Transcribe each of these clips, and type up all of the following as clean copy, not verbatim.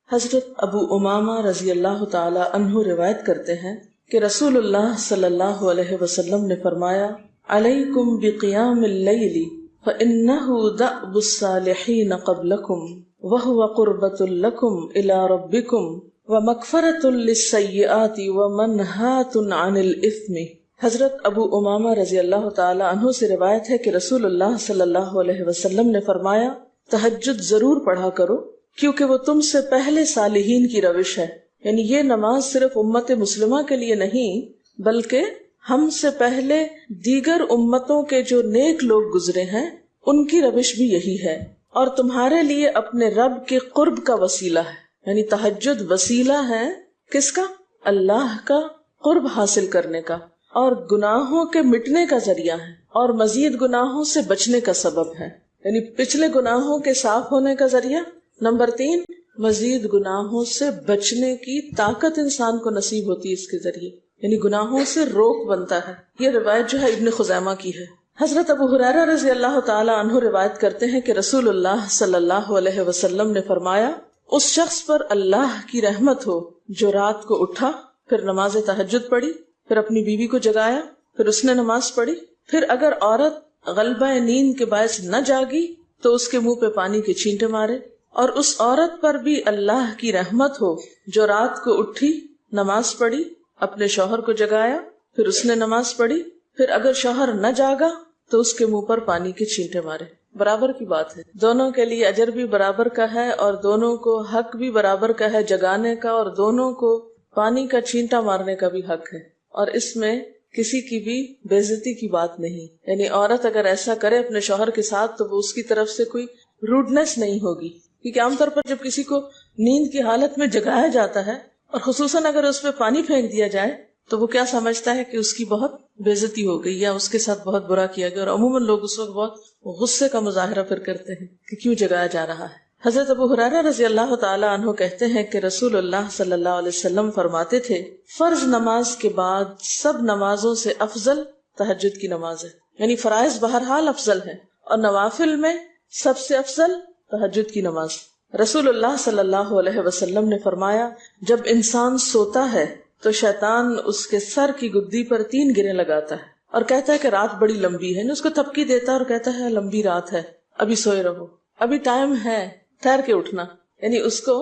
حضرت ابو امامہ رضی اللہ تعالی عنہ روایت کرتے ہیں کہ رسول اللہ صلی اللہ علیہ وسلم نے فرمایا، علیکم بقیام اللیل فإنہ دأب الصالحین قبلکم وہو قربۃ لکم الی ربکم ومغفرۃ للسیئات ومنہاۃ عن الاثم۔ حضرت ابو امامہ رضی اللہ تعالی عنہ سے روایت ہے کہ رسول اللہ صلی اللہ علیہ وسلم نے فرمایا، تہجد ضرور پڑھا کرو کیونکہ وہ تم سے پہلے صالحین کی روش ہے۔ یعنی یہ نماز صرف امت مسلمہ کے لیے نہیں بلکہ ہم سے پہلے دیگر امتوں کے جو نیک لوگ گزرے ہیں ان کی روش بھی یہی ہے، اور تمہارے لیے اپنے رب کے قرب کا وسیلہ ہے۔ یعنی تہجد وسیلہ ہے کس کا؟ اللہ کا قرب حاصل کرنے کا، اور گناہوں کے مٹنے کا ذریعہ ہے، اور مزید گناہوں سے بچنے کا سبب ہے۔ یعنی پچھلے گناہوں کے صاف ہونے کا ذریعہ، نمبر 3 مزید گناہوں سے بچنے کی طاقت انسان کو نصیب ہوتی ہے اس کے ذریعے، یعنی گناہوں سے روک بنتا ہے۔ یہ روایت جو ہے ابن خزیمہ کی ہے۔ حضرت ابو ہریرہ رضی اللہ تعالی عنہ روایت کرتے ہیں کہ رسول اللہ صلی اللہ علیہ وسلم نے فرمایا، اس شخص پر اللہ کی رحمت ہو جو رات کو اٹھا، پھر نماز تہجد پڑھی، پھر اپنی بیوی کو جگایا، پھر اس نے نماز پڑھی، پھر اگر عورت غلبہ نیند کے باعث نہ جاگی تو اس کے منہ پہ پانی کے چھینٹے مارے، اور اس عورت پر بھی اللہ کی رحمت ہو جو رات کو اٹھی، نماز پڑھی، اپنے شوہر کو جگایا، پھر اس نے نماز پڑھی، پھر اگر شوہر نہ جاگا تو اس کے منہ پر پانی کے چھینٹے مارے۔ برابر کی بات ہے، دونوں کے لیے اجر بھی برابر کا ہے اور دونوں کو حق بھی برابر کا ہے جگانے کا، اور دونوں کو پانی کا چھینٹا مارنے کا بھی حق ہے، اور اس میں کسی کی بھی بے عزتی کی بات نہیں۔ یعنی عورت اگر ایسا کرے اپنے شوہر کے ساتھ تو وہ اس کی طرف سے کوئی روڈنس نہیں ہوگی، کیونکہ عام طور پر جب کسی کو نیند کی حالت میں جگایا جاتا ہے اور خصوصاً اگر اس پہ پانی پھینک دیا جائے تو وہ کیا سمجھتا ہے کہ اس کی بہت بے عزتی ہو گئی یا اس کے ساتھ بہت برا کیا گیا، اور عموماً لوگ اس وقت بہت غصے کا مظاہرہ پھر کرتے ہیں کہ کیوں جگایا جا رہا ہے۔ حضرت ابو ہریرہ رضی اللہ تعالی عنہ کہتے ہیں کہ رسول اللہ صلی اللہ علیہ وسلم فرماتے تھے، فرض نماز کے بعد سب نمازوں سے افضل تہجد کی نماز ہے۔ یعنی فرائض بہرحال افضل ہے اور نوافل میں سب سے افضل تہجد کی نماز۔ رسول اللہ صلی اللہ علیہ وسلم نے فرمایا، جب انسان سوتا ہے تو شیطان اس کے سر کی گدی پر 3 گریں لگاتا ہے اور کہتا ہے کہ رات بڑی لمبی ہے، اس کو تھپکی دیتا ہے اور کہتا ہے لمبی رات ہے، ابھی سوئے رہو، ابھی ٹائم ہے، ٹھہر کے اٹھنا، یعنی اس کو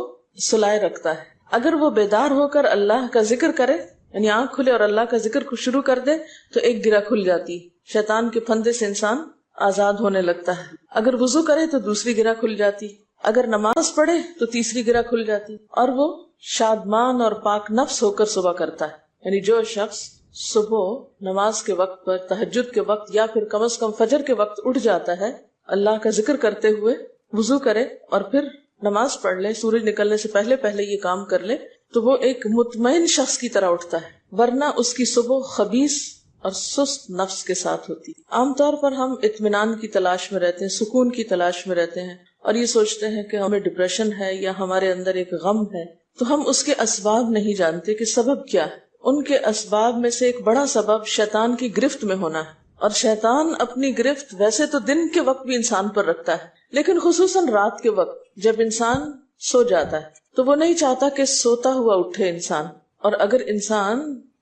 سلائے رکھتا ہے۔ اگر وہ بیدار ہو کر اللہ کا ذکر کرے، یعنی آنکھ کھلے اور اللہ کا ذکر کو شروع کر دے تو ایک گرہ کھل جاتی، شیطان کے پھندے سے انسان آزاد ہونے لگتا ہے۔ اگر وضو کرے تو دوسری گرہ کھل جاتی، اگر نماز پڑھے تو تیسری گرہ کھل جاتی، اور وہ شادمان اور پاک نفس ہو کر صبح کرتا ہے۔ یعنی جو شخص صبح نماز کے وقت پر، تہجد کے وقت یا پھر کم از کم فجر کے وقت اٹھ جاتا ہے، اللہ کا ذکر کرتے ہوئے وضو کرے اور پھر نماز پڑھ لے، سورج نکلنے سے پہلے پہلے یہ کام کر لے تو وہ ایک مطمئن شخص کی طرح اٹھتا ہے، ورنہ اس کی صبح خبیث اور سست نفس کے ساتھ ہوتی۔ عام طور پر ہم اطمینان کی تلاش میں رہتے ہیں، سکون کی تلاش میں رہتے ہیں، اور یہ سوچتے ہیں کہ ہمیں ڈپریشن ہے یا ہمارے اندر ایک غم ہے، تو ہم اس کے اسباب نہیں جانتے کہ سبب کیا ہے۔ ان کے اسباب میں سے ایک بڑا سبب شیطان کی گرفت میں ہونا ہے، اور شیطان اپنی گرفت ویسے تو دن کے وقت بھی انسان پر رکھتا ہے، لیکن خصوصاً رات کے وقت جب انسان سو جاتا ہے تو وہ نہیں چاہتا کہ سوتا ہوا اٹھے انسان، اور اگر انسان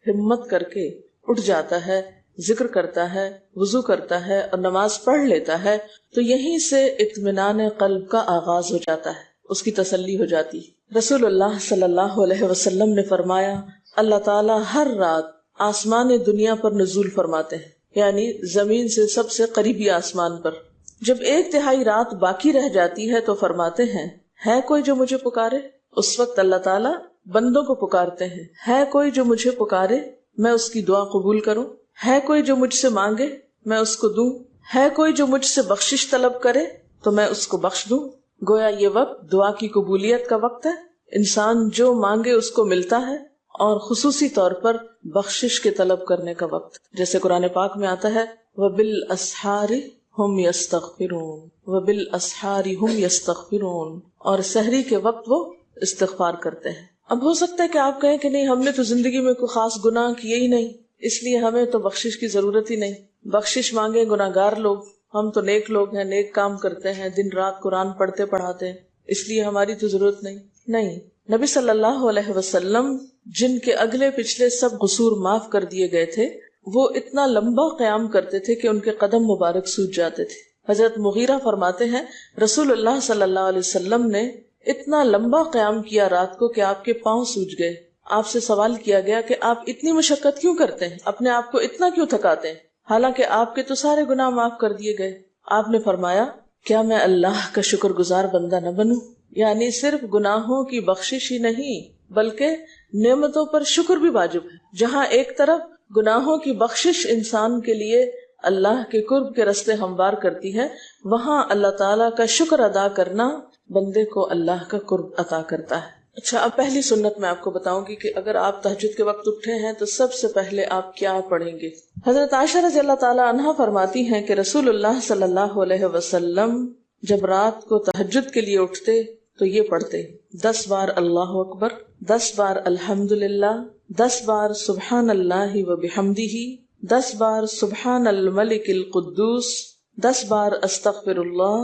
ہمت کر کے اٹھ جاتا ہے، ذکر کرتا ہے، وضو کرتا ہے اور نماز پڑھ لیتا ہے تو یہیں سے اطمینان قلب کا آغاز ہو جاتا ہے، اس کی تسلی ہو جاتی۔ رسول اللہ صلی اللہ علیہ وسلم نے فرمایا، اللہ تعالیٰ ہر رات آسمان دنیا پر نزول فرماتے ہیں، یعنی زمین سے سب سے قریبی آسمان پر۔ جب 1/3 رات باقی رہ جاتی ہے تو فرماتے ہیں، ہے کوئی جو مجھے پکارے؟ اس وقت اللہ تعالیٰ بندوں کو پکارتے ہیں، ہے کوئی جو مجھے پکارے میں اس کی دعا قبول کروں؟ ہے کوئی جو مجھ سے مانگے میں اس کو دوں؟ ہے کوئی جو مجھ سے بخشش طلب کرے تو میں اس کو بخش دوں؟ گویا یہ وقت دعا کی قبولیت کا وقت ہے، انسان جو مانگے اس کو ملتا ہے، اور خصوصی طور پر بخشش کے طلب کرنے کا وقت، جیسے قرآن پاک میں آتا ہے وَبِالْأَسْحَارِ هُمْ يَسْتَغْفِرُونَ وَبِالْأَسْحَارِ هُمْ يَسْتَغْفِرُونَ، اور سحری کے وقت وہ استغفار کرتے ہیں۔ اب ہو سکتا ہے کہ آپ کہیں کہ نہیں، ہم نے تو زندگی میں کوئی خاص گناہ کیے ہی نہیں، اس لیے ہمیں تو بخشش کی ضرورت ہی نہیں، بخشش مانگے گناہگار لوگ، ہم تو نیک لوگ ہیں، نیک کام کرتے ہیں، دن رات قرآن پڑھتے پڑھاتے ہیں، اس لیے ہماری تو ضرورت نہیں۔ نہیں، نبی صلی اللہ علیہ وسلم جن کے اگلے پچھلے سب قصور معاف کر دیے گئے تھے، وہ اتنا لمبا قیام کرتے تھے کہ ان کے قدم مبارک سوج جاتے تھے۔ حضرت مغیرہ فرماتے ہیں رسول اللہ صلی اللہ علیہ وسلم نے اتنا لمبا قیام کیا رات کو کہ آپ کے پاؤں سوج گئے۔ آپ سے سوال کیا گیا کہ آپ اتنی مشقت کیوں کرتے ہیں، اپنے آپ کو اتنا کیوں تھکاتے ہیں، حالانکہ آپ کے تو سارے گناہ معاف کر دیے گئے۔ آپ نے فرمایا کیا میں اللہ کا شکر گزار بندہ نہ بنوں؟ یعنی صرف گناہوں کی بخشش ہی نہیں بلکہ نعمتوں پر شکر بھی واجب ہے۔ جہاں ایک طرف گناہوں کی بخشش انسان کے لیے اللہ کے قرب کے راستے ہموار کرتی ہے، وہاں اللہ تعالیٰ کا شکر ادا کرنا بندے کو اللہ کا قرب عطا کرتا ہے۔ اچھا، اب پہلی سنت میں آپ کو بتاؤں گی کہ اگر آپ تہجد کے وقت اٹھے ہیں تو سب سے پہلے آپ کیا پڑھیں گے۔ حضرت عائشہ رضی اللہ تعالیٰ عنہا فرماتی ہیں کہ رسول اللہ صلی اللہ علیہ وسلم جب رات کو تہجد کے لیے اٹھتے تو یہ پڑھتے 10 بار اللہ اکبر، 10 بار الحمدللہ، 10 بار سبحان اللہ و بحمدہ، 10 بار سبحان الملک القدوس، 10 بار استغفر اللہ،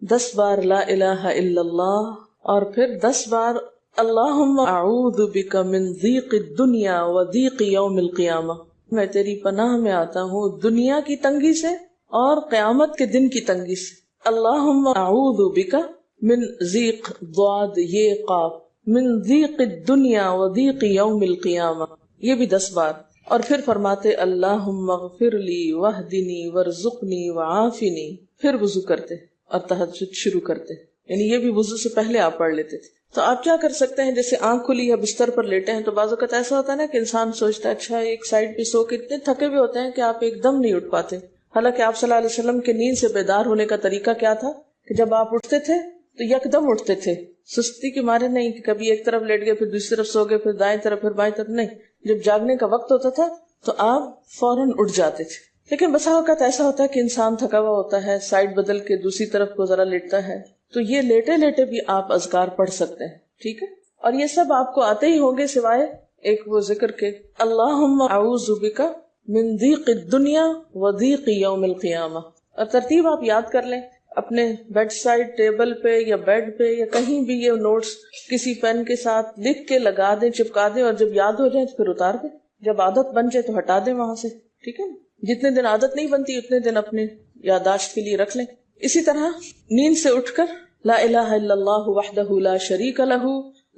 10 بار لا الہ الا اللہ، اور پھر 10 بار اللہم اعوذ بک من ضیق الدنیا و ضیق یوم القیامہ، میں تیری پناہ میں آتا ہوں دنیا کی تنگی سے اور قیامت کے دن کی تنگی سے۔ اللہم اعوذ بک من ضیق ضاد یہ قاف من ضیق الدنیا و ضیق یوم القیامہ، یہ بھی 10 بار۔ اور پھر فرماتے اللہم اغفر لی واہدنی وارزقنی وعافنی، پھر وضو کرتے اور تہجد شروع کرتے، یعنی یہ بھی وضو سے پہلے آپ پڑھ لیتے تھے۔ تو آپ کیا کر سکتے ہیں، جیسے آنکھ کھلی یا بستر پر لیٹے ہیں تو بعض اوقات ایسا ہوتا ہے نا کہ انسان سوچتا ہے اچھا ایک سائڈ پہ سو کے اتنے تھکے ہوئے ہوتے ہیں کہ آپ ایک دم نہیں اٹھ پاتے۔ حالانکہ آپ صلی اللہ علیہ وسلم کے نیند سے بیدار ہونے کا طریقہ کیا تھا کہ جب آپ اٹھتے تھے تو یکدم اٹھتے تھے، سستی کے مارے نہیں کہ کبھی ایک طرف لیٹ گئے پھر دوسری طرف سو گئے پھر دائیں طرف پھر بائیں طرف، نہیں، جب جاگنے کا وقت ہوتا تھا تو آپ فوراً اٹھ جاتے تھے۔ لیکن بسا اوقات ایسا ہوتا ہے کہ انسان تھکا ہوا ہوتا ہے، سائڈ بدل کے دوسری طرف کو ذرا لیٹتا ہے، تو یہ لیٹے لیٹے بھی آپ اذکار پڑھ سکتے ہیں، ٹھیک ہے؟ اور یہ سب آپ کو آتے ہی ہوں گے سوائے ایک وہ ذکر کے اللہم اعوذ بک من ضیق الدنیا و ضیق یوم القیامہ، اور ترتیب آپ یاد کر لیں اپنے بیڈ سائڈ ٹیبل پہ یا بیڈ پہ یا کہیں بھی، یہ نوٹس کسی پین کے ساتھ لکھ کے لگا دیں، چپکا دیں، اور جب یاد ہو جائے تو پھر اتار دیں، جب عادت بن جائے تو ہٹا دیں وہاں سے، ٹھیک ہے نا؟ جتنے دن عادت نہیں بنتی اتنے دن اپنے یادداشت کے لیے رکھ لیں۔ اسی طرح نیند سے اٹھ کر لا الہ الا اللہ وحدہ لا شریک لہ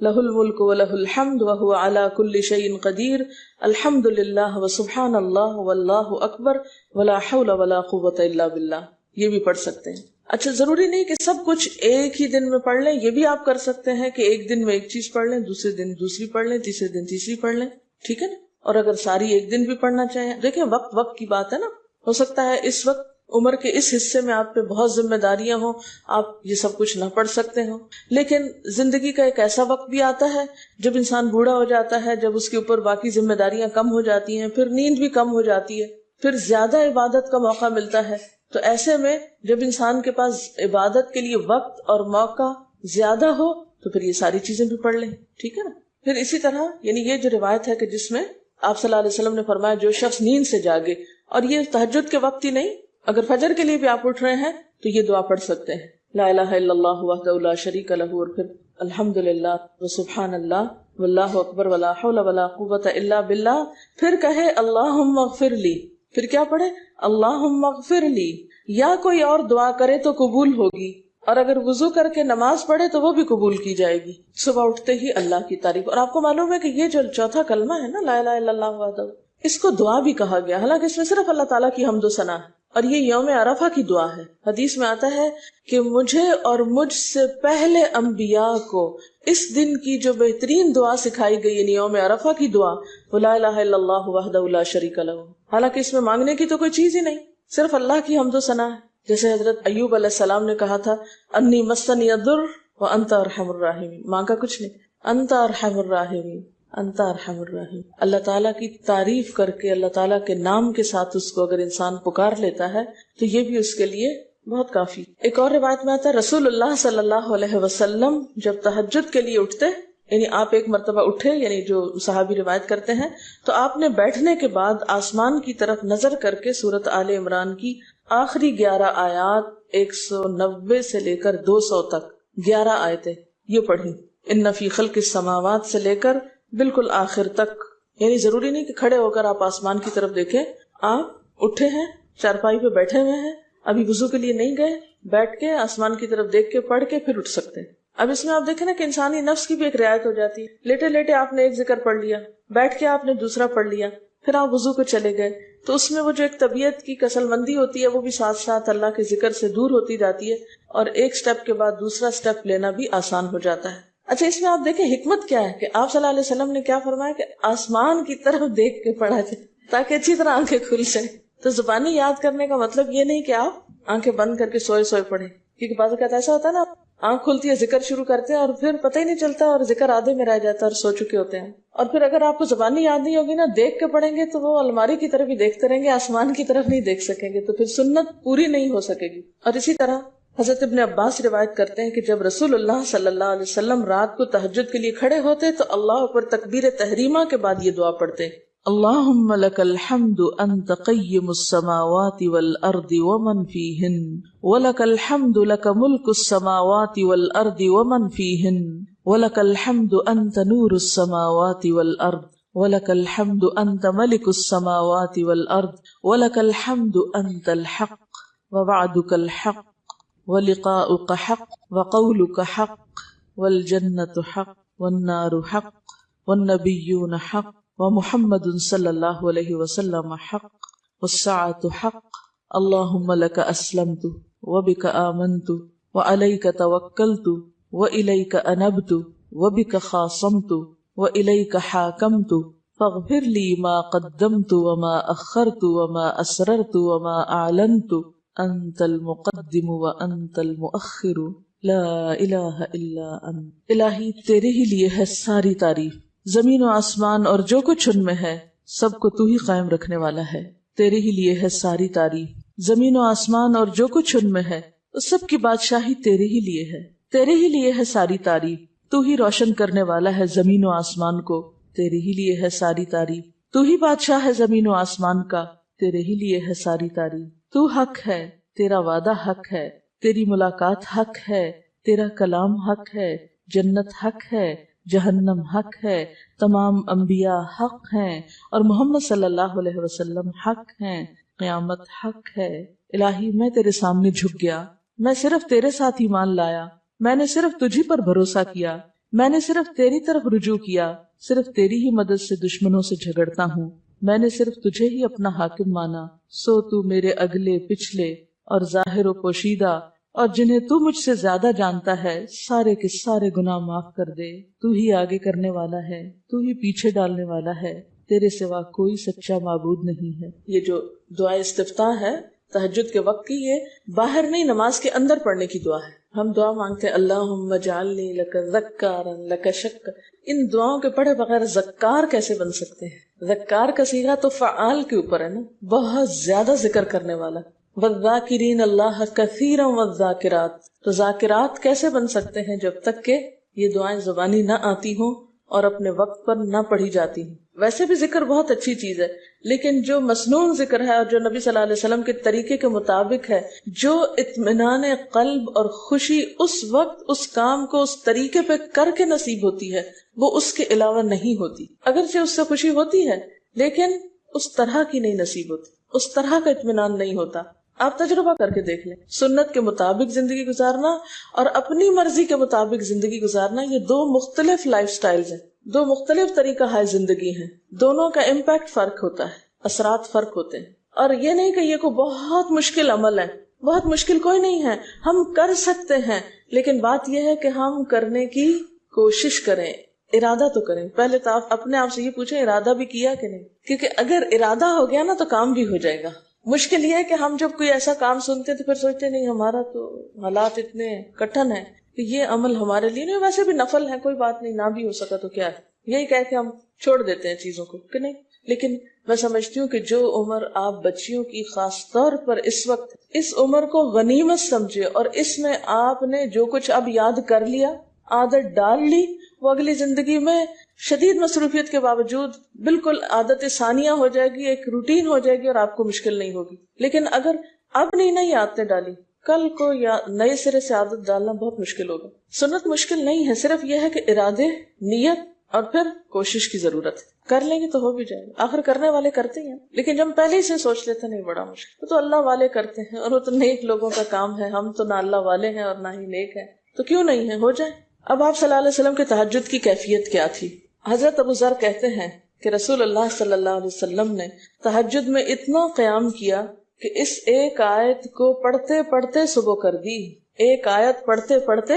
لہ الملک ولہ الحمد وہو علی کل شیء قدیر الحمد للہ وسبحان اللہ واللہ اکبر ولا حول ولا قوۃ الا باللہ، یہ بھی پڑھ سکتے ہیں۔ اچھا، ضروری نہیں کہ سب کچھ ایک ہی دن میں پڑھ لیں، یہ بھی آپ کر سکتے ہیں کہ ایک دن میں ایک چیز پڑھ لیں، دوسرے دن دوسری پڑھ لیں، تیسرے دن تیسری پڑھ لیں، ٹھیک ہے نا؟ اور اگر ساری ایک دن بھی پڑھنا چاہیں، دیکھیں وقت وقت کی بات ہے نا، ہو سکتا ہے اس وقت عمر کے اس حصے میں آپ پہ بہت ذمہ داریاں ہوں، آپ یہ سب کچھ نہ پڑھ سکتے ہوں، لیکن زندگی کا ایک ایسا وقت بھی آتا ہے جب انسان بوڑھا ہو جاتا ہے، جب اس کے اوپر باقی ذمہ داریاں کم ہو جاتی ہیں، پھر نیند بھی کم ہو جاتی ہے، پھر زیادہ عبادت کا موقع ملتا ہے، تو ایسے میں جب انسان کے پاس عبادت کے لیے وقت اور موقع زیادہ ہو تو پھر یہ ساری چیزیں بھی پڑھ لیں، ٹھیک ہے نا؟ پھر اسی طرح یعنی یہ جو روایت ہے کہ جس میں آپ صلی اللہ علیہ وسلم نے فرمایا جو شخص نیند سے جاگے، اور یہ تہجد کے وقت ہی نہیں، اگر فجر کے لیے بھی آپ اٹھ رہے ہیں تو یہ دعا پڑھ سکتے ہیں، لا الہ الا اللہ وحدہ لا شریک لہ، اور پھر الحمدللہ وسبحان اللہ واللہ اکبر ولا حول ولا قوۃ الا باللہ، پھر کہے اللہم اغفر لی، پھر کیا پڑھے اللہم اغفر لی، یا کوئی اور دعا کرے تو قبول ہوگی، اور اگر وضو کر کے نماز پڑھے تو وہ بھی قبول کی جائے گی۔ صبح اٹھتے ہی اللہ کی تعریف، اور آپ کو معلوم ہے کہ یہ جو چوتھا کلمہ ہے نا لا الہ الا اللہ وحدہ، اس کو دعا بھی کہا گیا، حالانکہ اس میں صرف اللہ تعالیٰ کی حمد و ثنا ہے، اور یہ یوم عرفہ کی دعا ہے۔ حدیث میں آتا ہے کہ مجھے اور مجھ سے پہلے انبیاء کو اس دن کی جو بہترین دعا سکھائی گئی، یعنی یوم عرفہ کی دعا، وہ لا الہ الا اللہ وحدہ لا شریک لہ، حالانکہ اس میں مانگنے کی تو کوئی چیز ہی نہیں، صرف اللہ کی حمد و ثنا ہے۔ جیسے حضرت ایوب علیہ السلام نے کہا تھا انی مسنی الضر وانت ارحم الراحمین، مانگا کچھ نہیں، انت ارحم الراحمین، انت ارحم الراحمین۔ اللہ تعالیٰ کی تعریف کر کے اللہ تعالیٰ کے نام کے ساتھ اس کو اگر انسان پکار لیتا ہے تو یہ بھی اس کے لیے بہت کافی۔ ایک اور روایت میں آتا ہے رسول اللہ صلی اللہ علیہ وسلم جب تہجد کے لیے اٹھتے، یعنی آپ ایک مرتبہ اٹھے، یعنی جو صحابی روایت کرتے ہیں، تو آپ نے بیٹھنے کے بعد آسمان کی طرف نظر کر کے سورۃ آل عمران کی آخری 11 آیات 190 سے لے کر 200 تک 11 آیتیں یہ پڑھی، ان فی خلق السماوات سے لے کر بالکل آخر تک، یعنی ضروری نہیں کہ کھڑے ہو کر آپ آسمان کی طرف دیکھیں، آپ اٹھے ہیں، چارپائی پہ بیٹھے ہوئے ہیں، ابھی وضو کے لیے نہیں گئے، بیٹھ کے آسمان کی طرف دیکھ کے پڑھ کے پھر اٹھ سکتے ہیں۔ اب اس میں آپ دیکھیں نا کہ انسانی نفس کی بھی ایک رعایت ہو جاتی ہے، لیٹے لیٹے آپ نے ایک ذکر پڑھ لیا، بیٹھ کے آپ نے دوسرا پڑھ لیا، پھر آپ وضو کو چلے گئے، تو اس میں وہ جو ایک طبیعت کی کسل مندی ہوتی ہے وہ بھی ساتھ ساتھ اللہ کے ذکر سے دور ہوتی جاتی ہے، اور ایک سٹیپ کے بعد دوسرا سٹیپ لینا بھی آسان ہو جاتا ہے۔ اچھا، اس میں آپ دیکھیں حکمت کیا ہے کہ آپ صلی اللہ علیہ وسلم نے کیا فرمایا کہ آسمان کی طرف دیکھ کے پڑھا جائے تاکہ اچھی طرح آنکھیں کھل جائیں۔ تو زبانی یاد کرنے کا مطلب یہ نہیں کہ آپ آنکھیں بند کر کے سوئے سوئے پڑھیں، کیونکہ بعض اوقات ایسا ہوتا ہے نا، آنکھ کھلتی ہے، ذکر شروع کرتے ہیں اور پھر پتہ ہی نہیں چلتا اور ذکر آدھے میں رہ جاتا ہے اور سو چکے ہوتے ہیں۔ اور پھر اگر آپ کو زبانی یاد نہیں ہوگی نا، دیکھ کے پڑھیں گے تو وہ الماری کی طرف ہی دیکھتے رہیں گے، آسمان کی طرف نہیں دیکھ سکیں گے، تو پھر سنت پوری نہیں ہو سکے گی۔ اور اسی طرح حضرت ابن عباس روایت کرتے ہیں کہ جب رسول اللہ صلی اللہ علیہ وسلم رات کو تہجد کے لیے کھڑے ہوتے تو اللہ پر تکبیر تحریمہ کے بعد یہ دعا پڑھتے: اللہم لک الحمد انت قیم السماوات والارض ومن فیہن ولک الحمد لک ملک السماوات والارض ومن فیہن ولک الحمد انت نور السماوات والارض ولک الحمد انت ملک السماوات والارض ولک الحمد انت الحق ووعدک الحق ولقاؤک حق وقولک حق والجنة حق والنار حق والنبیون حق ومحمد صلی اللہ علیہ وسلم حق والساعة حق اللہم لک اسلمت وبک آمنت وعلیک توکلت وإلیک انبت وبک خاصمت وإلیک حاکمت فاغفر لی ما قدمت وما اخرت وما اسررت وما اعلنت انت المقدم وانت المؤخر لا الہ الا انت۔ الہی تیرے ہی لیے ہے ساری تعریف، زمین و آسمان اور جو کچھ ان میں ہے سب کو تو ہی قائم رکھنے والا ہے، تیرے ہی لیے ہے ساری تعریف، زمین و آسمان اور جو کچھ ان میں ہے اس سب کی بادشاہی تیرے ہی لیے ہے، تیرے ہی لیے ہے ساری تعریف، تو ہی روشن کرنے والا ہے زمین و آسمان کو، تیرے ہی لیے ہے ساری تعریف، تو ہی بادشاہ ہے زمین و آسمان کا، تیرے ہی لیے ہے ساری تعریف، تو حق ہے، تیرا وعدہ حق ہے، تیری ملاقات حق ہے، تیرا کلام حق ہے، جنت حق ہے، جہنم حق ہے، تمام انبیاء حق ہیں اور محمد صلی اللہ علیہ وسلم حق ہیں، قیامت حق ہے۔ الہی میں تیرے سامنے جھک گیا، میں صرف تیرے ساتھ ایمان لایا، میں نے صرف تجھی پر بھروسہ کیا، میں نے صرف تیری طرف رجوع کیا، صرف تیری ہی مدد سے دشمنوں سے جھگڑتا ہوں، میں نے صرف تجھے ہی اپنا حاکم مانا، سو تو میرے اگلے پچھلے اور ظاہر و پوشیدہ اور جنہیں تو مجھ سے زیادہ جانتا ہے سارے کے سارے گناہ معاف کر دے، تو ہی آگے کرنے والا ہے، تو ہی پیچھے ڈالنے والا ہے، تیرے سوا کوئی سچا معبود نہیں ہے۔ یہ جو دعا استفتاح ہے تہجد کے وقت کی، یہ باہر نہیں نماز کے اندر پڑھنے کی دعا ہے۔ ہم دعا مانگتے ہیں اللہم اجعلنی لک ذکارا لک شکارا، ان دعاؤں کے پڑھے بغیر ذکار کیسے بن سکتے ہیں؟ ذکار کا صیغہ تو فعال کے اوپر ہے نا، بہت زیادہ ذکر کرنے والا۔ والذاکرین اللہ کثیرا والذاکرات، تو ذاکرات کیسے بن سکتے ہیں جب تک کہ یہ دعائیں زبانی نہ آتی ہوں اور اپنے وقت پر نہ پڑھی جاتی ہیں۔ ویسے بھی ذکر بہت اچھی چیز ہے، لیکن جو مسنون ذکر ہے اور جو نبی صلی اللہ علیہ وسلم کے طریقے کے مطابق ہے، جو اطمینان قلب اور خوشی اس وقت اس کام کو اس طریقے پہ کر کے نصیب ہوتی ہے، وہ اس کے علاوہ نہیں ہوتی۔ اگرچہ اس سے خوشی ہوتی ہے لیکن اس طرح کی نہیں نصیب ہوتی، اس طرح کا اطمینان نہیں ہوتا۔ آپ تجربہ کر کے دیکھ لیں، سنت کے مطابق زندگی گزارنا اور اپنی مرضی کے مطابق زندگی گزارنا، یہ دو مختلف لائف سٹائلز ہیں، دو مختلف طریقہ ہائے زندگی ہیں، دونوں کا امپیکٹ فرق ہوتا ہے، اثرات فرق ہوتے ہیں۔ اور یہ نہیں کہ یہ کوئی بہت مشکل عمل ہے، بہت مشکل کوئی نہیں ہے، ہم کر سکتے ہیں، لیکن بات یہ ہے کہ ہم کرنے کی کوشش کریں، ارادہ تو کریں۔ پہلے تو آپ اپنے آپ سے یہ پوچھیں ارادہ بھی کیا کہ نہیں، کیونکہ اگر ارادہ ہو گیا نا تو کام بھی ہو جائے گا۔ مشکل یہ ہے کہ ہم جب کوئی ایسا کام سنتے تو پھر سوچتے نہیں ہمارا تو حالات اتنے کٹھن ہیں کہ یہ عمل ہمارے لیے نہیں، ویسے بھی نفل ہے، کوئی بات نہیں، نہ بھی ہو سکا تو کیا ہے، یہی کہہ کے ہم چھوڑ دیتے ہیں چیزوں کو کہ نہیں۔ لیکن میں سمجھتی ہوں کہ جو عمر آپ بچیوں کی خاص طور پر اس وقت اس عمر کو غنیمت سمجھے اور اس میں آپ نے جو کچھ اب یاد کر لیا، عادت ڈال لی، وہ اگلی زندگی میں شدید مصروفیت کے باوجود بالکل عادت ثانیہ ہو جائے گی، ایک روٹین ہو جائے گی اور آپ کو مشکل نہیں ہوگی۔ لیکن اگر اب نہیں عادتیں ڈالی کل کو یا نئے سرے سے عادت ڈالنا بہت مشکل ہوگا. سنت مشکل نہیں ہے، صرف یہ ہے کہ ارادے، نیت اور پھر کوشش کی ضرورت ہے. کر لیں گے تو ہو بھی جائے گا، آخر کرنے والے کرتے ہیں. لیکن جب پہلے ہی سے سوچ لیتے نہیں بڑا مشکل، تو اللہ والے کرتے ہیں اور وہ تو نیک لوگوں کا کام ہے. ہم تو نہ اللہ والے ہیں اور نہ ہی نیک ہیں، تو کیوں نہیں ہے، ہو جائے. اب آپ صلی اللہ علیہ وسلم کے تہجد کی کیفیت کیا تھی؟ حضرت ابو ذر کہتے ہیں کہ رسول اللہ صلی اللہ علیہ وسلم نے تہجد میں اتنا قیام کیا کہ اس ایک آیت کو پڑھتے پڑھتے صبح کر دی. ایک آیت پڑھتے پڑھتے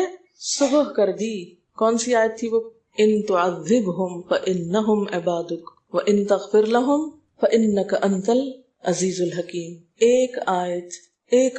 صبح کر دی. کون سی آیت تھی وہ؟ ان تعذبہم فانہم عبادک وان تغفر لہم فانک انت العزیز الحکیم. ایک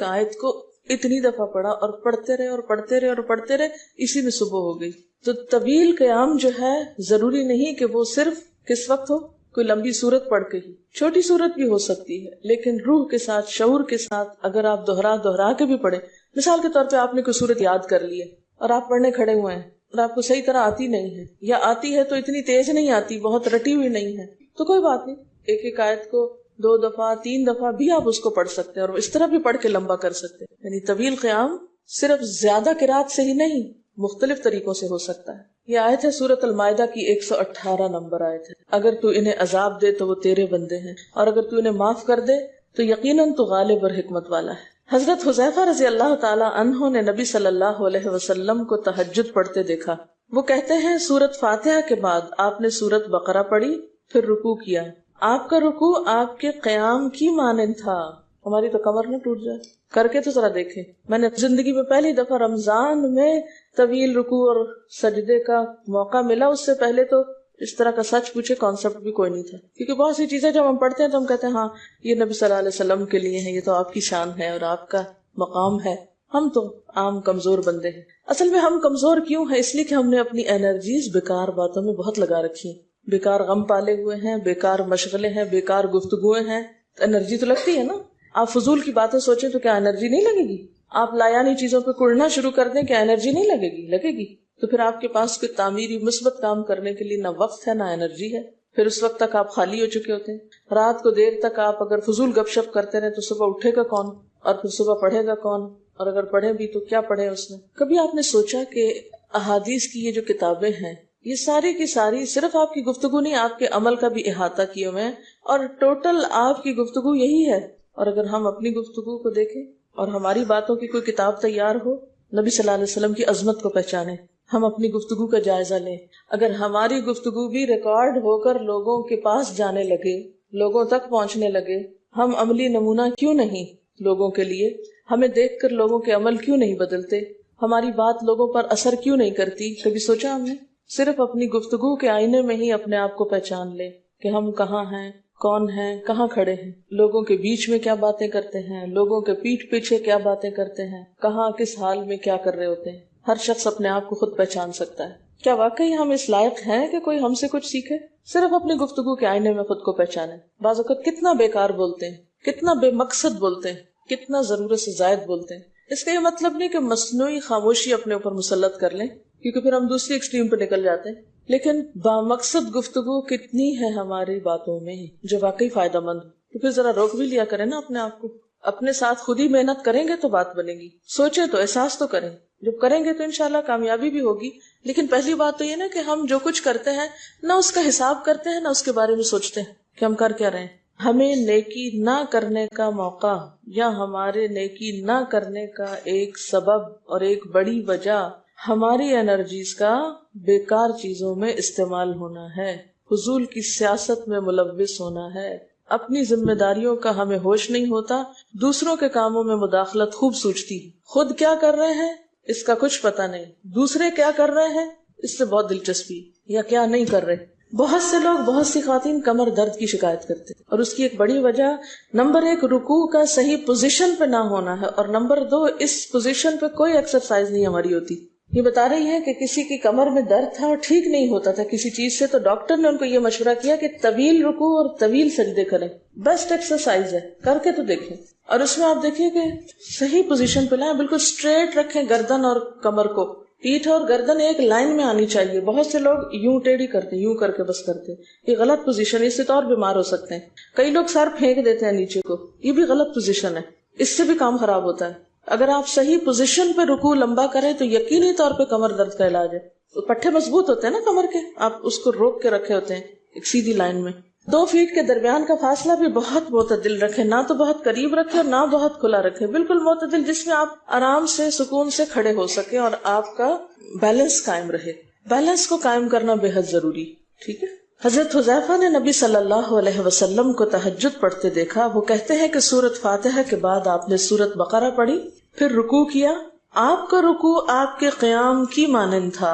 آیت کو اتنی دفعہ پڑھا اور پڑھتے رہے اور پڑھتے رہے اور پڑھتے رہے، اسی میں صبح ہو گئی. تو طویل قیام جو ہے ضروری نہیں کہ وہ صرف کس وقت ہو، کوئی لمبی سورت پڑھ کے ہی. چھوٹی سورت بھی ہو سکتی ہے، لیکن روح کے ساتھ، شعور کے ساتھ اگر آپ دوہرا کے بھی پڑھیں. مثال کے طور پہ آپ نے کوئی سورت یاد کر لی ہے اور آپ پڑھنے کھڑے ہوئے ہیں اور آپ کو صحیح طرح آتی نہیں ہے، یا آتی ہے تو اتنی تیز نہیں آتی، بہت رٹی ہوئی نہیں ہے، تو کوئی بات نہیں. ایک ایک آیت کو 2 دفعہ 3 دفعہ بھی آپ اس کو پڑھ سکتے ہیں اور اس طرح بھی پڑھ کے لمبا کر سکتے ہیں. یعنی طویل قیام صرف زیادہ قرات سے ہی نہیں، مختلف طریقوں سے ہو سکتا ہے. یہ آیت ہے سورۃ المائدہ کی 118 نمبر آیت ہے. اگر تو انہیں عذاب دے تو وہ تیرے بندے ہیں، اور اگر تو انہیں معاف کر دے تو یقیناً تو غالب اور حکمت والا ہے. حضرت حذیفہ رضی اللہ تعالی عنہ نے نبی صلی اللہ علیہ وسلم کو تہجد پڑھتے دیکھا. وہ کہتے ہیں سورۃ فاتحہ کے بعد آپ نے سورۃ بقرہ پڑھی، پھر رکوع کیا. آپ کا رکوع آپ کے قیام کی مانند تھا. ہماری تو کمر نہ ٹوٹ جائے. کر کے تو ذرا دیکھیں. میں نے زندگی میں پہلی دفعہ رمضان میں طویل رکوع اور سجدے کا موقع ملا. اس سے پہلے تو اس طرح کا سچ پوچھے کانسیپٹ بھی کوئی نہیں تھا، کیونکہ بہت سی چیزیں جب ہم پڑھتے ہیں تو ہم کہتے ہیں ہاں یہ نبی صلی اللہ علیہ وسلم کے لیے ہے، یہ تو آپ کی شان ہے اور آپ کا مقام ہے. ہم تو عام کمزور بندے ہیں. اصل میں ہم کمزور کیوں ہیں؟ اس لیے کہ ہم نے اپنی انرجیز بیکار باتوں میں بہت لگا رکھی ہیں. بیکار غم پالے ہوئے ہیں، بیکار مشغلے ہیں، بیکار گفتگویں ہیں. انرجی تو لگتی ہے نا. آپ فضول کی باتیں سوچیں تو کیا انرجی نہیں لگے گی؟ آپ لایانی چیزوں پہ کڑنا شروع کر دیں، کیا انرجی نہیں لگے گی؟ لگے گی. تو پھر آپ کے پاس کوئی تعمیری مثبت کام کرنے کے لیے نہ وقت ہے نہ انرجی ہے. پھر اس وقت تک آپ خالی ہو چکے ہوتے ہیں. رات کو دیر تک آپ اگر فضول گپ شپ کرتے رہے تو صبح اٹھے گا کون، اور پھر صبح پڑھے گا کون، اور اگر پڑھے بھی تو کیا پڑھے اس میں. کبھی آپ نے سوچا کہ احادیث کی یہ جو کتابیں ہیں یہ ساری کی ساری صرف آپ کی گفتگو نہیں، آپ کے عمل کا بھی احاطہ کیے ہوئے ہیں، اور ٹوٹل آپ کی گفتگو یہی ہے. اور اگر ہم اپنی گفتگو کو دیکھیں اور ہماری باتوں کی کوئی کتاب تیار ہو، نبی صلی اللہ علیہ وسلم کی عظمت کو پہچانے، ہم اپنی گفتگو کا جائزہ لیں. اگر ہماری گفتگو بھی ریکارڈ ہو کر لوگوں کے پاس جانے لگے، لوگوں تک پہنچنے لگے، ہم عملی نمونہ کیوں نہیں لوگوں کے لیے؟ ہمیں دیکھ کر لوگوں کے عمل کیوں نہیں بدلتے؟ ہماری بات لوگوں پر اثر کیوں نہیں کرتی؟ کبھی سوچا ہم نے؟ صرف اپنی گفتگو کے آئینے میں ہی اپنے آپ کو پہچان لیں کہ ہم کہاں ہیں، کون ہیں، کہاں کھڑے ہیں، لوگوں کے بیچ میں کیا باتیں کرتے ہیں، لوگوں کے پیٹھ پیچھے کیا باتیں کرتے ہیں، کہاں کس حال میں کیا کر رہے ہوتے ہیں. ہر شخص اپنے آپ کو خود پہچان سکتا ہے. کیا واقعی ہم اس لائق ہیں کہ کوئی ہم سے کچھ سیکھے؟ صرف اپنی گفتگو کے آئینے میں خود کو پہچانے. بعض اوقات کتنا بیکار بولتے ہیں، کتنا بے مقصد بولتے ہیں، کتنا ضرورت سے زائد بولتے ہیں. اس کا یہ مطلب نہیں کہ مصنوعی خاموشی اپنے اوپر مسلط کر لیں، کیونکہ پھر ہم دوسری ایکسٹریم پہ نکل جاتے ہیں. لیکن بامقصد گفتگو کتنی ہے ہماری باتوں میں جو واقعی فائدہ مند ہو، تو پھر ذرا روک بھی لیا کریں نا اپنے آپ کو. اپنے ساتھ خود ہی محنت کریں گے تو بات بنے گی. سوچیں تو، احساس تو کریں. جب کریں گے تو انشاءاللہ کامیابی بھی ہوگی. لیکن پہلی بات تو یہ نا کہ ہم جو کچھ کرتے ہیں نہ اس کا حساب کرتے ہیں، نہ اس کے بارے میں سوچتے ہیں کہ ہم کر کیا رہے ہیں. ہمیں نیکی نہ کرنے کا موقع یا ہمارے نیکی نہ کرنے کا ایک سبب اور ایک بڑی وجہ ہماری انرجیز کا بیکار چیزوں میں استعمال ہونا ہے، فضول کی سیاست میں ملوث ہونا ہے. اپنی ذمہ داریوں کا ہمیں ہوش نہیں ہوتا، دوسروں کے کاموں میں مداخلت خوب سوچتی ہے. خود کیا کر رہے ہیں اس کا کچھ پتہ نہیں، دوسرے کیا کر رہے ہیں اس سے بہت دلچسپی، یا کیا نہیں کر رہے. بہت سے لوگ، بہت سی خواتین کمر درد کی شکایت کرتے ہیں، اور اس کی ایک بڑی وجہ نمبر 1 رکوع کا صحیح پوزیشن پہ نہ ہونا ہے، اور نمبر 2 اس پوزیشن پہ کوئی ایکسرسائز نہیں ہماری ہوتی. یہ بتا رہی ہے کہ کسی کی کمر میں درد تھا اور ٹھیک نہیں ہوتا تھا کسی چیز سے، تو ڈاکٹر نے ان کو یہ مشورہ کیا کہ طویل رکوع اور طویل سجدے کریں. بیسٹ ایکسرسائز ہے، کر کے تو دیکھیں. اور اس میں آپ دیکھیے کہ صحیح پوزیشن پہ لائیں، بالکل اسٹریٹ رکھیں گردن اور کمر کو. پیٹھ اور گردن ایک لائن میں آنی چاہیے. بہت سے لوگ یوں ٹیڑھی کرتے ہیں، یوں کر کے بس کرتے ہیں. یہ غلط پوزیشن ہے، اس سے تو اور بیمار ہو سکتے ہیں. کئی لوگ سر پھینک دیتے ہیں نیچے کو، یہ بھی غلط پوزیشن ہے، اس سے بھی کام خراب ہوتا ہے. اگر آپ صحیح پوزیشن پہ رکوع لمبا کریں تو یقینی طور پہ کمر درد کا علاج ہے. پٹھے مضبوط ہوتے ہیں نا کمر کے، آپ اس کو روک کے رکھے ہوتے ہیں ایک سیدھی لائن میں. 2 فیٹ کے درمیان کا فاصلہ بھی بہت معتدل رکھے، نہ تو بہت قریب رکھے اور نہ بہت کھلا رکھے، بالکل معتدل، جس میں آپ آرام سے سکون سے کھڑے ہو سکیں اور آپ کا بیلنس قائم رہے. بیلنس کو قائم کرنا بے حد ضروری. ٹھیک ہے. حضرت حذیفہ نے نبی صلی اللہ علیہ وسلم کو تہجد پڑھتے دیکھا. وہ کہتے ہیں کہ سورۃ فاتحہ کے بعد آپ نے سورۃ بقرہ پڑھی، پھر رکوع کیا. آپ کا رکوع آپ کے قیام کی مانند تھا،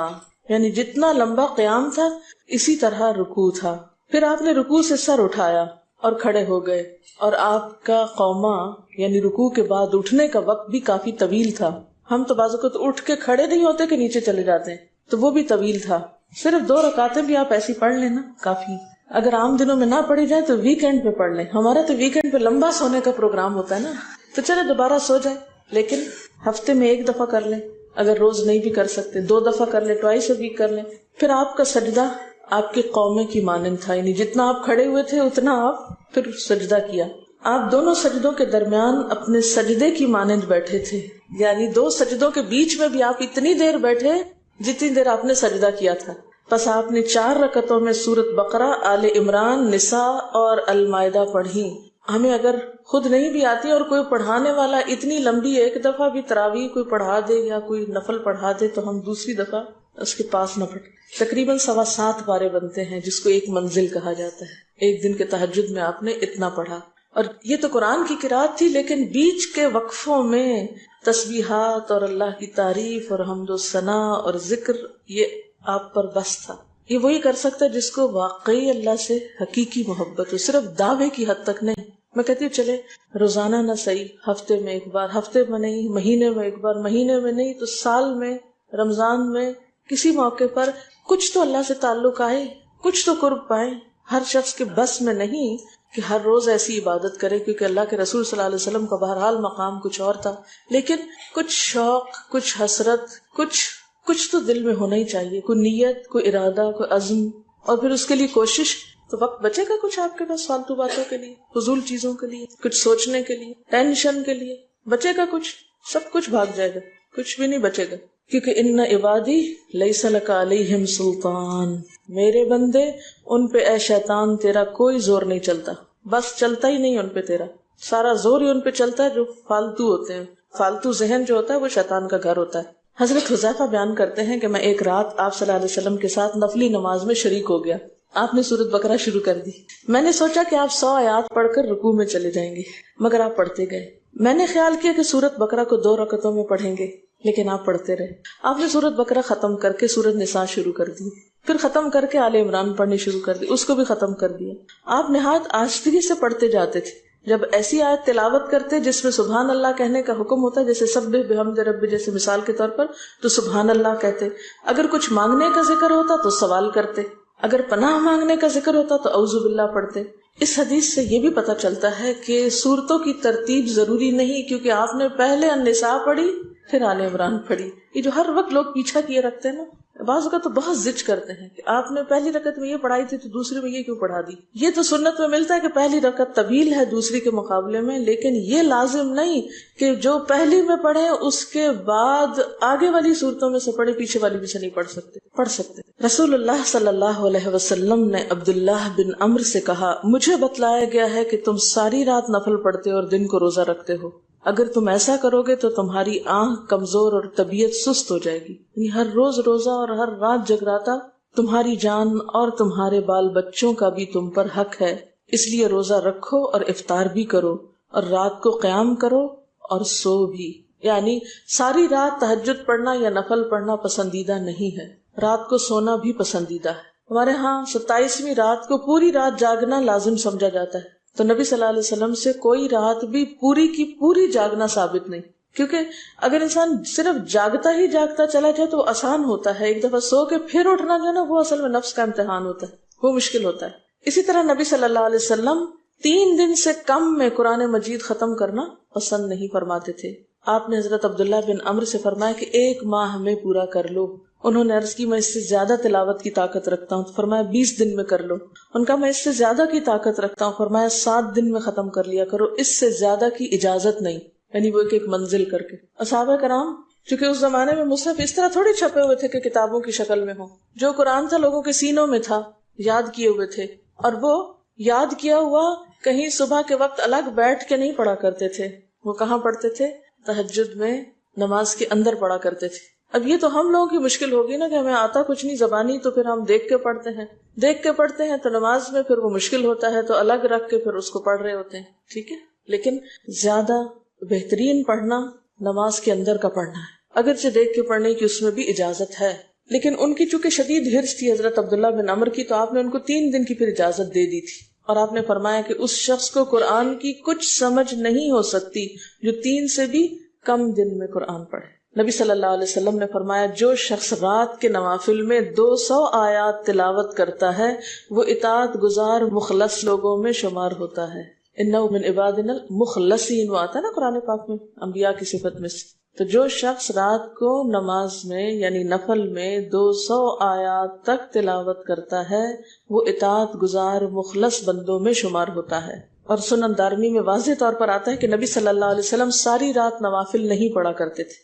یعنی جتنا لمبا قیام تھا اسی طرح رکوع تھا. پھر آپ نے رکوع سے سر اٹھایا اور کھڑے ہو گئے، اور آپ کا قوما یعنی رکوع کے بعد اٹھنے کا وقت بھی کافی طویل تھا. ہم تو بعض اوقات اٹھ کے کھڑے نہیں ہوتے کہ نیچے چلے جاتے ہیں، تو وہ بھی طویل تھا. صرف 2 رکعتیں بھی آپ ایسی پڑھ لیں نا کافی. اگر عام دنوں میں نہ پڑھی جائے تو ویکینڈ پہ پڑھ لیں. ہمارا تو ویکینڈ پہ لمبا سونے کا پروگرام ہوتا ہے نا، تو چلے دوبارہ سو جائیں، لیکن ہفتے میں 1 دفعہ کر لیں. اگر روز نہیں بھی کر سکتے 2 دفعہ کر لیں، ٹوائس اے ویک کر لیں. پھر آپ کا سجدہ آپ کے قومے کی مانند تھا، یعنی جتنا آپ کھڑے ہوئے تھے اتنا آپ پھر سجدہ کیا. آپ دونوں سجدوں کے درمیان اپنے سجدے کی مانند بیٹھے تھے، یعنی 2 سجدوں کے بیچ میں بھی آپ اتنی دیر بیٹھے جتنی دیر آپ نے سجدہ کیا تھا. پس آپ نے 4 رکعتوں میں سورۃ بقرہ، آل عمران، نساء اور المائدہ پڑھی. ہمیں اگر خود نہیں بھی آتی اور کوئی پڑھانے والا اتنی لمبی 1 دفعہ بھی تراویح کوئی پڑھا دے یا کوئی نفل پڑھا دے تو ہم دوسری دفعہ اس کے پاس نہ پڑھیں. تقریباً 7.25 پارے بنتے ہیں، جس کو 1 منزل کہا جاتا ہے. ایک دن کے تہجد میں آپ نے اتنا پڑھا. اور یہ تو قرآن کی قرات تھی، لیکن بیچ کے وقفوں میں تسبیحات اور اللہ کی تعریف اور حمد و ثنا اور ذکر، یہ آپ پر بس تھا. یہ وہی کر سکتا ہے جس کو واقعی اللہ سے حقیقی محبت ہو، صرف دعوے کی حد تک نہیں. میں کہتی ہوں چلے روزانہ نہ صحیح، ہفتے میں 1 بار، ہفتے میں نہیں، مہینے میں 1 بار، مہینے میں نہیں تو سال میں، رمضان میں، کسی موقع پر کچھ تو اللہ سے تعلق آئے، کچھ تو قرب پائیں. ہر شخص کے بس میں نہیں کہ ہر روز ایسی عبادت کرے، کیونکہ اللہ کے رسول صلی اللہ علیہ وسلم کا بہرحال مقام کچھ اور تھا. لیکن کچھ شوق، کچھ حسرت، کچھ تو دل میں ہونا ہی چاہیے، کوئی نیت، کوئی ارادہ، کوئی عزم، اور پھر اس کے لیے کوشش. تو وقت بچے گا کچھ آپ کے پاس فالتو باتوں کے لیے، فضول چیزوں کے لیے، کچھ سوچنے کے لیے، ٹینشن کے لیے بچے گا کچھ؟ سب کچھ بھاگ جائے گا، کچھ بھی نہیں بچے گا. کیونکہ ان عبادی لیس لک علیہم سلطان، میرے بندے ان پہ اے شیطان تیرا کوئی زور نہیں چلتا. بس چلتا ہی نہیں ان پہ، تیرا سارا زور ہی ان پہ چلتا ہے جو فالتو ہوتے ہیں. فالتو ذہن جو ہوتا ہے وہ شیطان کا گھر ہوتا ہے. حضرت حذیفہ بیان کرتے ہیں کہ میں ایک رات آپ صلی اللہ علیہ وسلم کے ساتھ نفلی نماز میں شریک ہو گیا. آپ نے سورۃ بقرہ شروع کر دی. میں نے سوچا کہ آپ 100 آیات پڑھ کر رکوع میں چلے جائیں گے، مگر آپ پڑھتے گئے. میں نے خیال کیا کہ سورۃ بقرہ کو 2 رکعتوں میں پڑھیں گے، لیکن آپ پڑھتے رہے. آپ نے سورۃ بقرہ ختم کر کے سورۃ نساء شروع کر دی، پھر ختم کر کے آل عمران پڑھنی شروع کر دی، اس کو بھی ختم کر دیا. آپ نہایت آہستگی سے پڑھتے جاتے تھے. جب ایسی آیت تلاوت کرتے جس میں سبحان اللہ کہنے کا حکم ہوتا ہے، جیسے سبح بحمد رب جیسے مثال کے طور پر، تو سبحان اللہ کہتے. اگر کچھ مانگنے کا ذکر ہوتا تو سوال کرتے، اگر پناہ مانگنے کا ذکر ہوتا تو اعوذ باللہ پڑھتے. اس حدیث سے یہ بھی پتہ چلتا ہے کہ سورتوں کی ترتیب ضروری نہیں، کیونکہ آپ نے پہلے النساء پڑھی پھر آل عمران پڑھی. یہ جو ہر وقت لوگ پیچھا کیے رکھتے ہیں نا، بعض اوقات تو بہت ضد کرتے ہیں کہ آپ نے پہلی رکعت میں یہ پڑھائی تھی تو دوسری میں یہ کیوں پڑھا دی. یہ تو سنت میں ملتا ہے کہ پہلی رکعت طویل ہے دوسری کے مقابلے میں، لیکن یہ لازم نہیں کہ جو پہلی میں پڑھے اس کے بعد آگے والی صورتوں میں سے پڑھے، پیچھے والی بھی سے نہیں پڑھ سکتے. رسول اللہ صلی اللہ علیہ وسلم نے عبداللہ بن عمرو سے کہا، مجھے بتلایا گیا ہے کہ تم ساری رات نفل پڑھتے اور دن کو روزہ رکھتے ہو. اگر تم ایسا کرو گے تو تمہاری آنکھ کمزور اور طبیعت سست ہو جائے گی. یعنی ہر روز روزہ اور ہر رات جگراتا تمہاری جان اور تمہارے بال بچوں کا بھی تم پر حق ہے. اس لیے روزہ رکھو اور افطار بھی کرو، اور رات کو قیام کرو اور سو بھی. یعنی ساری رات تہجد پڑھنا یا نفل پڑھنا پسندیدہ نہیں ہے، رات کو سونا بھی پسندیدہ ہے. ہمارے ہاں 27ویں رات کو پوری رات جاگنا لازم سمجھا جاتا ہے، تو نبی صلی اللہ علیہ وسلم سے کوئی رات بھی پوری کی پوری جاگنا ثابت نہیں. کیونکہ اگر انسان صرف جاگتا ہی جاگتا چلا جائے تو وہ آسان ہوتا ہے، ایک دفعہ سو کے پھر اٹھنا جو ہے نا وہ اصل میں نفس کا امتحان ہوتا ہے، وہ مشکل ہوتا ہے. اسی طرح نبی صلی اللہ علیہ وسلم 3 دن سے کم میں قرآن مجید ختم کرنا پسند نہیں فرماتے تھے. آپ نے حضرت عبداللہ بن عمرو سے فرمایا کہ 1 ماہ میں پورا کر لو. انہوں نے عرض کی میں اس سے زیادہ تلاوت کی طاقت رکھتا ہوں، تو فرمایا 20 دن میں کر لو. ان کا میں اس سے زیادہ کی طاقت رکھتا ہوں، فرمایا 7 دن میں ختم کر لیا کرو، اس سے زیادہ کی اجازت نہیں. یعنی وہ ایک منزل کر کے. صحابہ کرام چونکہ اس زمانے میں مصحف اس طرح تھوڑی چھپے ہوئے تھے کہ کتابوں کی شکل میں ہوں. جو قرآن تھا لوگوں کے سینوں میں تھا، یاد کیے ہوئے تھے، اور وہ یاد کیا ہوا کہیں صبح کے وقت الگ بیٹھ کے نہیں پڑھا کرتے تھے. وہ کہاں پڑھتے تھے؟ تہجد میں نماز کے اندر پڑھا کرتے تھے. اب یہ تو ہم لوگوں کی مشکل ہوگی نا کہ ہمیں آتا کچھ نہیں زبانی، تو پھر ہم دیکھ کے پڑھتے ہیں تو نماز میں پھر وہ مشکل ہوتا ہے تو الگ رکھ کے پھر اس کو پڑھ رہے ہوتے ہیں. ٹھیک ہے، لیکن زیادہ بہترین پڑھنا نماز کے اندر کا پڑھنا ہے. اگرچہ دیکھ کے پڑھنے کی اس میں بھی اجازت ہے، لیکن ان کی چونکہ شدید حرص تھی حضرت عبداللہ بن عمر کی، تو آپ نے ان کو 3 دن کی پھر اجازت دے دی تھی. اور آپ نے فرمایا کہ اس شخص کو قرآن کی کچھ سمجھ نہیں ہو سکتی جو 3 سے بھی کم دن میں قرآن پڑھے. نبی صلی اللہ علیہ وسلم نے فرمایا جو شخص رات کے نوافل میں 200 آیات تلاوت کرتا ہے وہ اطاعت گزار مخلص لوگوں میں شمار ہوتا ہے. انہ من عبادنا المخلصین، وہ آتا ہے نا قرآن پاک میں انبیاء کی صفت میں سے. تو جو شخص رات کو نماز میں یعنی نفل میں 200 آیات تک تلاوت کرتا ہے وہ اطاعت گزار مخلص بندوں میں شمار ہوتا ہے. اور سنن دارمی میں واضح طور پر آتا ہے کہ نبی صلی اللہ علیہ وسلم ساری رات نوافل نہیں پڑھا کرتے تھے.